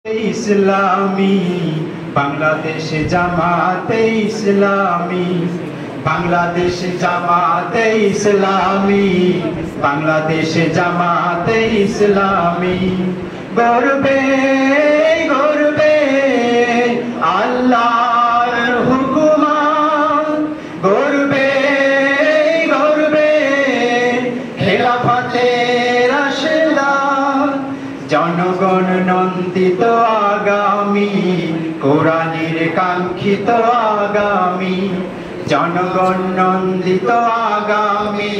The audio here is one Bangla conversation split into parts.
ইসলামী বাংলাদেশ জামাতে ইসলামী, বাংলাদেশ জামাতে ইসলামী, বাংলাদেশ জামাতে ইসলামী। গর্বে গর্বে আল্লাহর হুকুমান, গর্বে গর্বে খেলাফতে রাশেদান। জনগণ নন্দিত আগামী, কোরআনের কাঙ্ক্ষিত আগামী। জনগণ নন্দিত আগামী,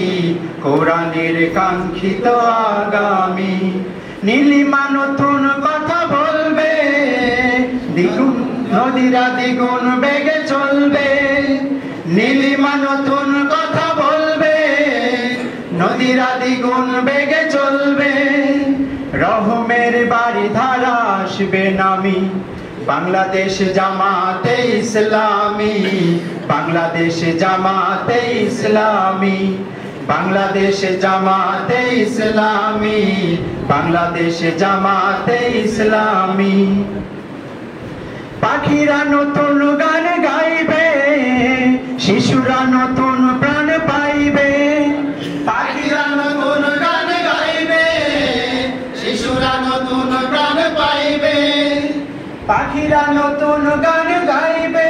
কোরআনের কাঙ্ক্ষিত আগামী। নীলিমা নতুন কথা বলবে, দ্বিগুণ নদীরা দ্বিগুণ বেগে চলবে। নীলিমা নতুন কথা বলবে, নদীরা দ্বিগুণ বেগে চলবে। রহমের বাড়ি ধারা আসবে নামি, বাংলাদেশ জামাতে ইসলামী, বাংলাদেশ জামাতে ইসলামী, বাংলাদেশ জামাতে ইসলামী, বাংলাদেশ জামাতে ইসলামী। পাখিরা নতুন গান গাইবে, শিশুরা নতুন প্রাণ পাইবে। পাখিরা নতুন গান গাইবে, শিশুরা নতুন প্রাণ পাইবে। পাখিরা নতুন গান গাইবে,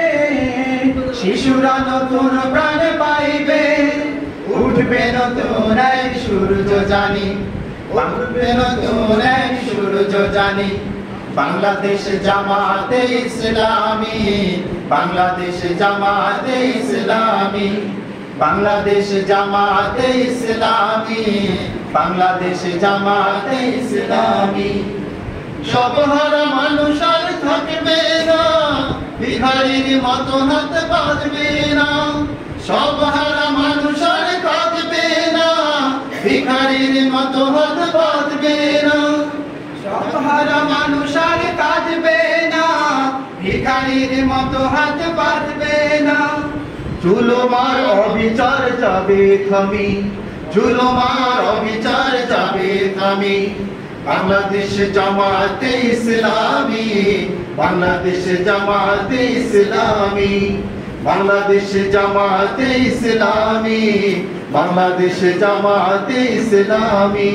শিশুরা নতুন প্রাণ পাইবে। উঠবে নতুন এক সূর্য জানি, উঠবে নতুন এক সূর্য জানি। বাংলাদেশ জামাতে ইসলামী, বাংলাদেশ জামাতে ইসলামী, বাংলাদেশ জামাতে ইসলামী, বাংলাদেশ জামাতে ইসলামী। সব হারা মানুষ আর থাকবে না, ভিখারির মতো হাত বাঁধবে না। সব হারা মানুষ আর থাকবে না, ভিখারির মতো হাত বাঁধবে না। সব হারা মানুষ আর কাঁদবে না, ভিখারির মতো হাত বাঁধবে না। জুলুমার অবিচার যাবে থামি, জুলুমার অবিচার যাবে থামি। বাংলাদেশ জামাতে ইসলামী, বাংলাদেশ জামাতে ইসলামী, বাংলাদেশ জামাতে ইসলামী, বাংলাদেশ জামাতে ইসলামী।